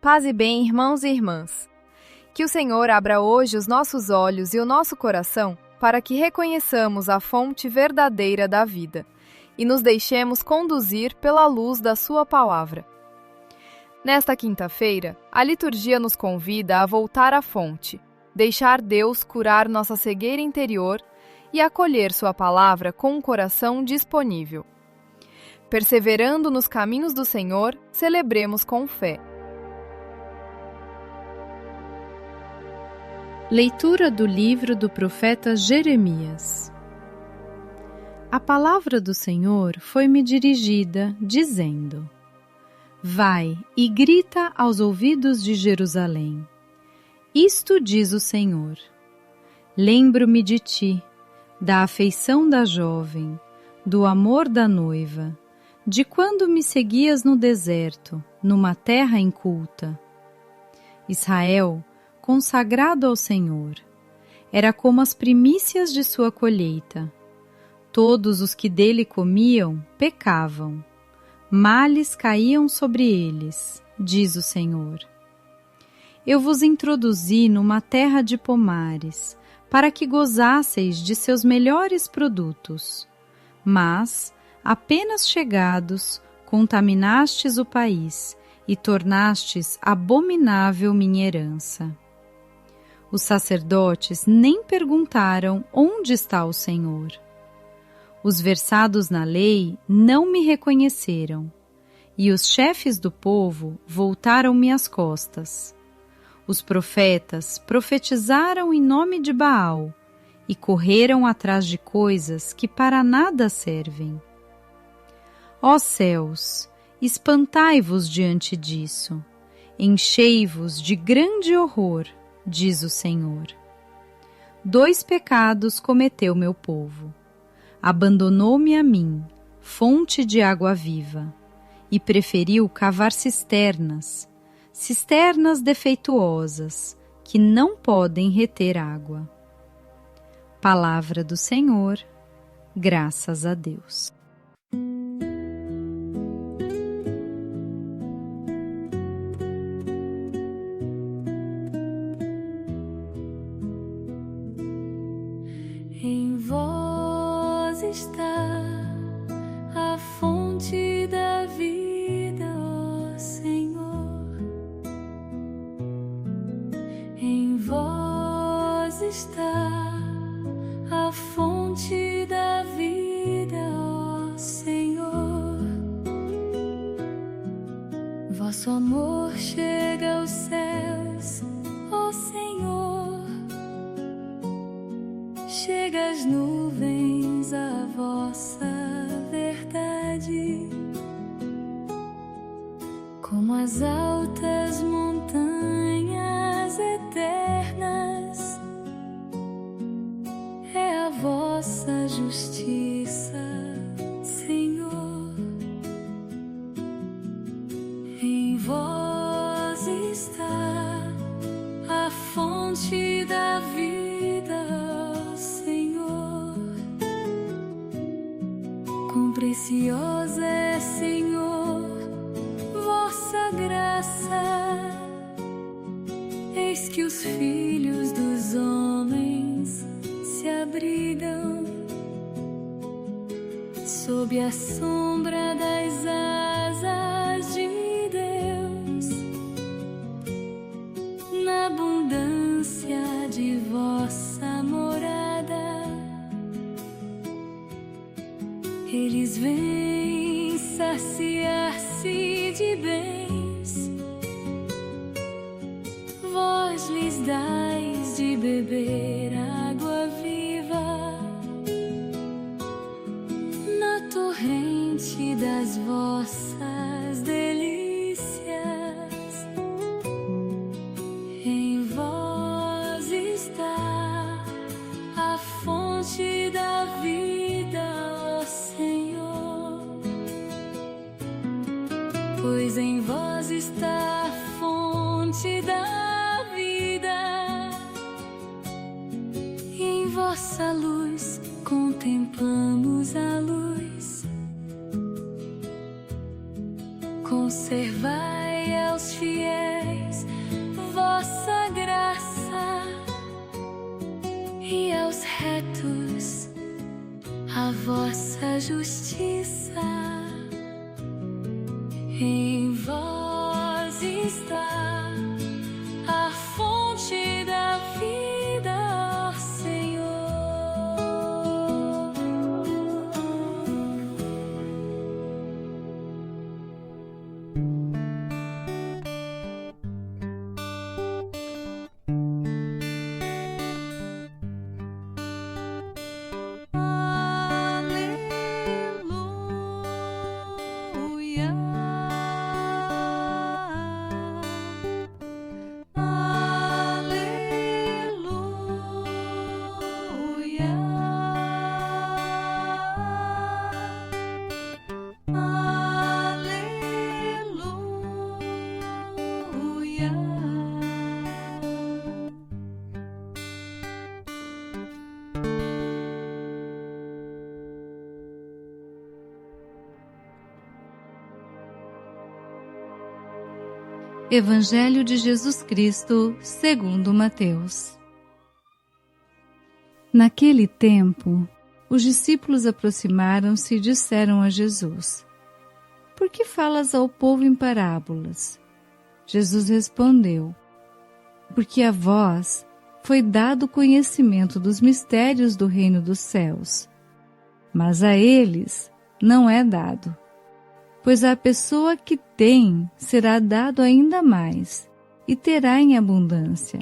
Paz e bem, irmãos e irmãs. Que o Senhor abra hoje os nossos olhos e o nosso coração para que reconheçamos a fonte verdadeira da vida e nos deixemos conduzir pela luz da Sua palavra. Nesta quinta-feira, a liturgia nos convida a voltar à fonte, deixar Deus curar nossa cegueira interior e acolher Sua palavra com um coração disponível. Perseverando nos caminhos do Senhor, celebremos com fé. Leitura do livro do profeta Jeremias. A palavra do Senhor foi-me dirigida, dizendo: Vai e grita aos ouvidos de Jerusalém. Isto diz o Senhor: Lembro-me de ti, da afeição da jovem, do amor da noiva, de quando me seguias no deserto, numa terra inculta. Israel, consagrado ao Senhor, era como as primícias de sua colheita. Todos os que dele comiam pecavam. Males caíam sobre eles, diz o Senhor. Eu vos introduzi numa terra de pomares, para que gozasseis de seus melhores produtos. Mas, apenas chegados, contaminastes o país e tornastes abominável minha herança. Os sacerdotes nem perguntaram onde está o Senhor. Os versados na lei não me reconheceram, e os chefes do povo voltaram-me as costas. Os profetas profetizaram em nome de Baal e correram atrás de coisas que para nada servem. Ó céus, espantai-vos diante disso, enchei-vos de grande horror, diz o Senhor. 2 pecados cometeu meu povo. Abandonou-me a mim, fonte de água viva, e preferiu cavar cisternas defeituosas, que não podem reter água. Palavra do Senhor, graças a Deus. Em vós está a fonte da vida, ó Senhor. Em vós está a fonte da vida, ó Senhor. Vosso amor chega aos céus, ó Senhor. Chega às nuvens a vossa verdade, como as altas montanhas eternas, é a vossa justiça, Senhor. Em vós está a fonte da vida, quão preciosa é, Senhor, vossa graça. Eis que os filhos dos homens se abrigam sob a sombra das asas de Deus, na abundância de vossa morada. Eles vêm saciar-se de bens, vós lhes dais de beber água viva, na torrente das vossas delícias. Em vós está a fonte da vida, Senhor, pois em vós está a fonte da vida, e em vossa luz contemplamos a luz. Conservai aos fiéis da justiça. Em vós está a fonte da vida, ó Senhor. Evangelho de Jesus Cristo, segundo Mateus. Naquele tempo, os discípulos aproximaram-se e disseram a Jesus: Por que falas ao povo em parábolas? Jesus respondeu: Porque a vós foi dado conhecimento dos mistérios do reino dos céus, mas a eles não é dado. Pois à pessoa que tem será dado ainda mais, e terá em abundância.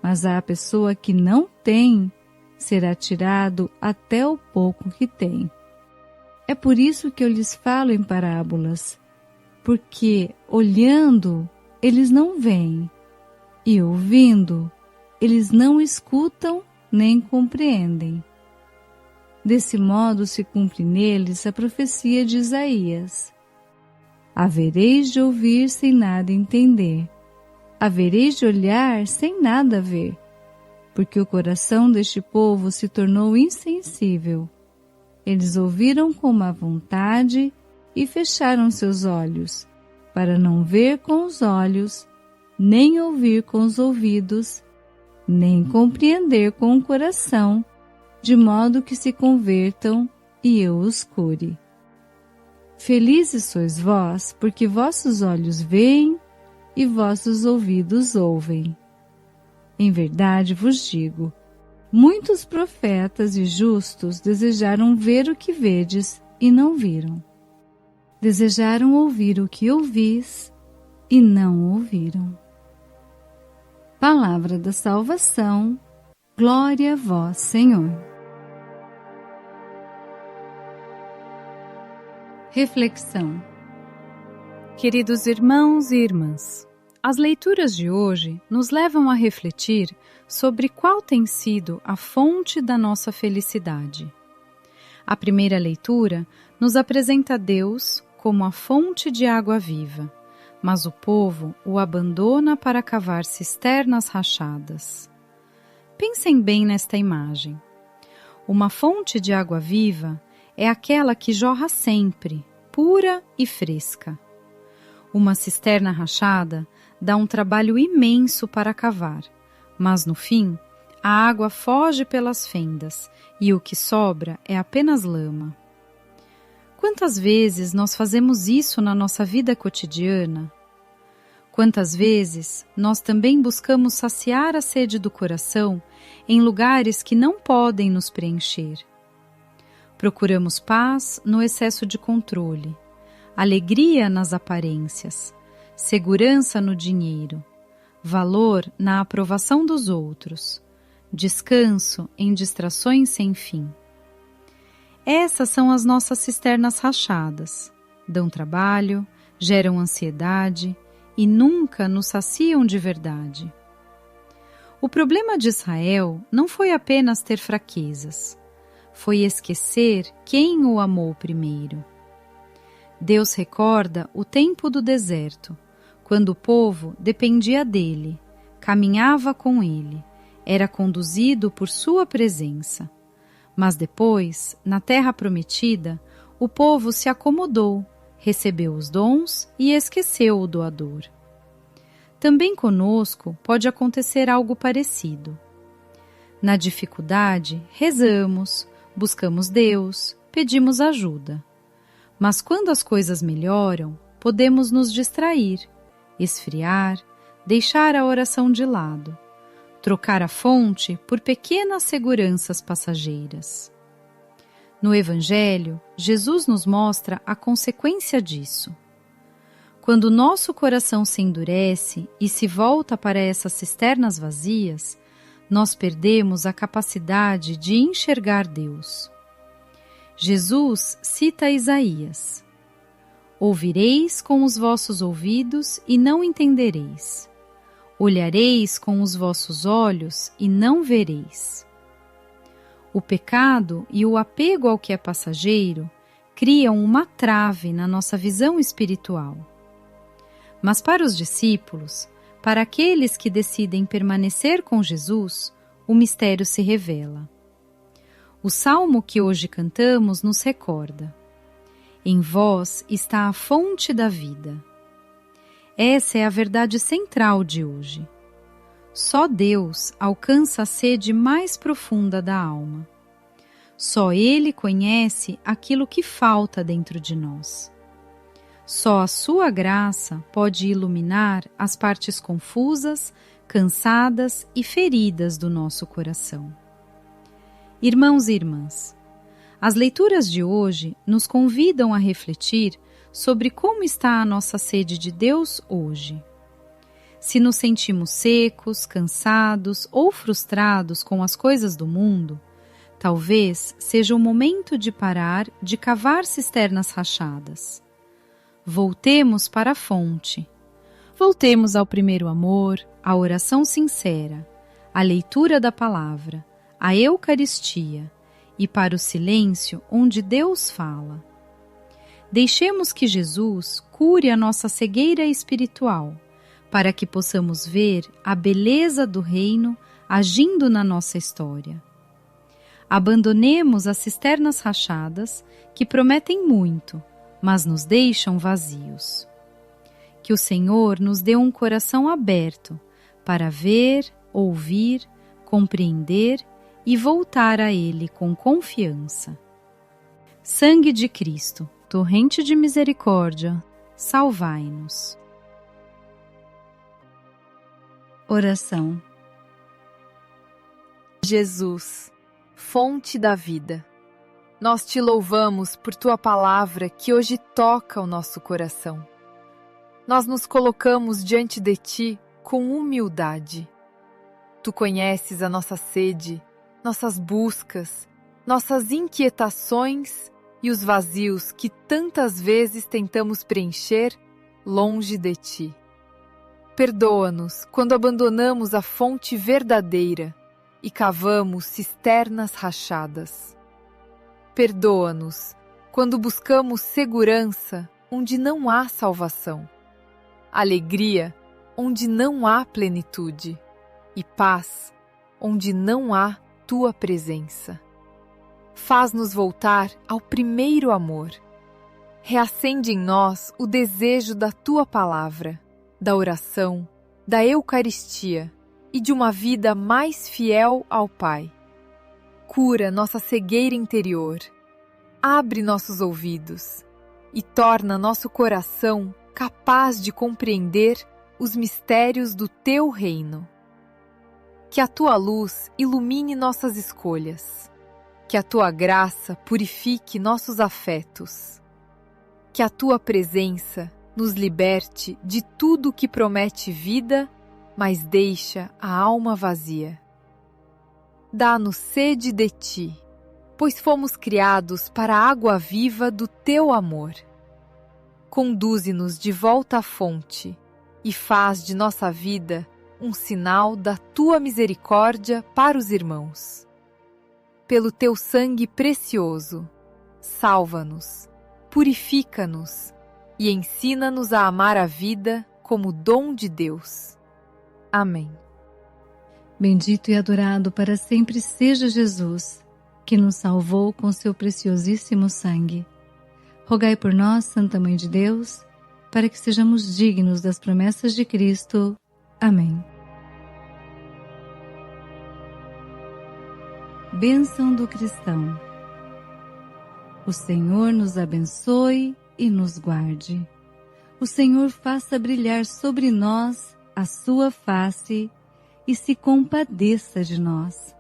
Mas à pessoa que não tem, será tirado até o pouco que tem. É por isso que eu lhes falo em parábolas, porque olhando eles não veem, e ouvindo eles não escutam nem compreendem. Desse modo se cumpre neles a profecia de Isaías. Havereis de ouvir sem nada entender, havereis de olhar sem nada ver, porque o coração deste povo se tornou insensível. Eles ouviram com má vontade e fecharam seus olhos, para não ver com os olhos, nem ouvir com os ouvidos, nem compreender com o coração, de modo que se convertam e eu os cure. Felizes sois vós, porque vossos olhos veem e vossos ouvidos ouvem. Em verdade vos digo, muitos profetas e justos desejaram ver o que vedes e não viram. Desejaram ouvir o que ouvis e não ouviram. Palavra da salvação, glória a vós, Senhor. Reflexão. Queridos irmãos e irmãs, as leituras de hoje nos levam a refletir sobre qual tem sido a fonte da nossa felicidade. A primeira leitura nos apresenta Deus como a fonte de água viva, mas o povo o abandona para cavar cisternas rachadas. Pensem bem nesta imagem. Uma fonte de água viva é aquela que jorra sempre, pura e fresca. Uma cisterna rachada dá um trabalho imenso para cavar, mas no fim, a água foge pelas fendas e o que sobra é apenas lama. Quantas vezes nós fazemos isso na nossa vida cotidiana? Quantas vezes nós também buscamos saciar a sede do coração em lugares que não podem nos preencher? Procuramos paz no excesso de controle, alegria nas aparências, segurança no dinheiro, valor na aprovação dos outros, descanso em distrações sem fim. Essas são as nossas cisternas rachadas, dão trabalho, geram ansiedade e nunca nos saciam de verdade. O problema de Israel não foi apenas ter fraquezas, foi esquecer quem o amou primeiro. Deus recorda o tempo do deserto, quando o povo dependia dele, caminhava com ele, era conduzido por sua presença. Mas depois, na terra prometida, o povo se acomodou, recebeu os dons e esqueceu o doador. Também conosco pode acontecer algo parecido. Na dificuldade, rezamos, buscamos Deus, pedimos ajuda. Mas quando as coisas melhoram, podemos nos distrair, esfriar, deixar a oração de lado, trocar a fonte por pequenas seguranças passageiras. No Evangelho, Jesus nos mostra a consequência disso. Quando nosso coração se endurece e se volta para essas cisternas vazias, nós perdemos a capacidade de enxergar Deus. Jesus cita Isaías: ouvireis com os vossos ouvidos e não entendereis. Olhareis com os vossos olhos e não vereis. O pecado e o apego ao que é passageiro criam uma trave na nossa visão espiritual. Mas para os discípulos, para aqueles que decidem permanecer com Jesus, o mistério se revela. O salmo que hoje cantamos nos recorda: em vós está a fonte da vida. Essa é a verdade central de hoje. Só Deus alcança a sede mais profunda da alma. Só Ele conhece aquilo que falta dentro de nós. Só a sua graça pode iluminar as partes confusas, cansadas e feridas do nosso coração. Irmãos e irmãs, as leituras de hoje nos convidam a refletir sobre como está a nossa sede de Deus hoje. Se nos sentimos secos, cansados ou frustrados com as coisas do mundo, talvez seja o momento de parar de cavar cisternas rachadas. Voltemos para a fonte. Voltemos ao primeiro amor, à oração sincera, à leitura da palavra, à Eucaristia e para o silêncio onde Deus fala. Deixemos que Jesus cure a nossa cegueira espiritual, para que possamos ver a beleza do reino agindo na nossa história. Abandonemos as cisternas rachadas que prometem muito, mas nos deixam vazios. Que o Senhor nos dê um coração aberto para ver, ouvir, compreender e voltar a Ele com confiança. Sangue de Cristo, torrente de misericórdia, salvai-nos. Oração. Jesus, fonte da vida, nós te louvamos por tua palavra que hoje toca o nosso coração. Nós nos colocamos diante de ti com humildade. Tu conheces a nossa sede, nossas buscas, nossas inquietações e os vazios que tantas vezes tentamos preencher longe de ti. Perdoa-nos quando abandonamos a fonte verdadeira e cavamos cisternas rachadas. Perdoa-nos quando buscamos segurança onde não há salvação, alegria onde não há plenitude e paz onde não há tua presença. Faz-nos voltar ao primeiro amor. Reacende em nós o desejo da tua palavra, da oração, da Eucaristia e de uma vida mais fiel ao Pai. Cura nossa cegueira interior, abre nossos ouvidos e torna nosso coração capaz de compreender os mistérios do teu reino. Que a tua luz ilumine nossas escolhas, que a tua graça purifique nossos afetos, que a tua presença nos liberte de tudo que promete vida, mas deixa a alma vazia. Dá-nos sede de ti, pois fomos criados para a água viva do teu amor. Conduze-nos de volta à fonte e faz de nossa vida um sinal da tua misericórdia para os irmãos. Pelo teu sangue precioso, salva-nos, purifica-nos e ensina-nos a amar a vida como dom de Deus. Amém. Bendito e adorado para sempre seja Jesus, que nos salvou com seu preciosíssimo sangue. Rogai por nós, Santa Mãe de Deus, para que sejamos dignos das promessas de Cristo. Amém. Bênção do cristão. O Senhor nos abençoe e nos guarde. O Senhor faça brilhar sobre nós a sua face e se compadeça de nós.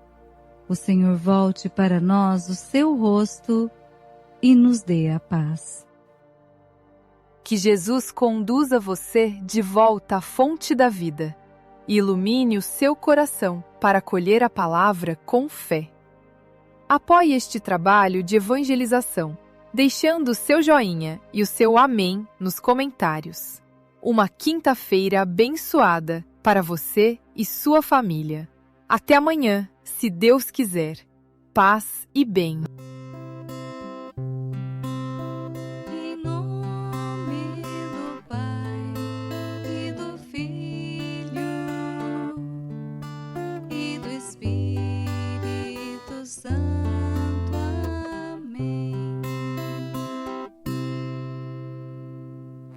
O Senhor volte para nós o seu rosto e nos dê a paz. Que Jesus conduza você de volta à fonte da vida e ilumine o seu coração para acolher a palavra com fé. Apoie este trabalho de evangelização, deixando o seu joinha e o seu amém nos comentários. Uma quinta-feira abençoada para você e sua família. Até amanhã, se Deus quiser. Paz e bem.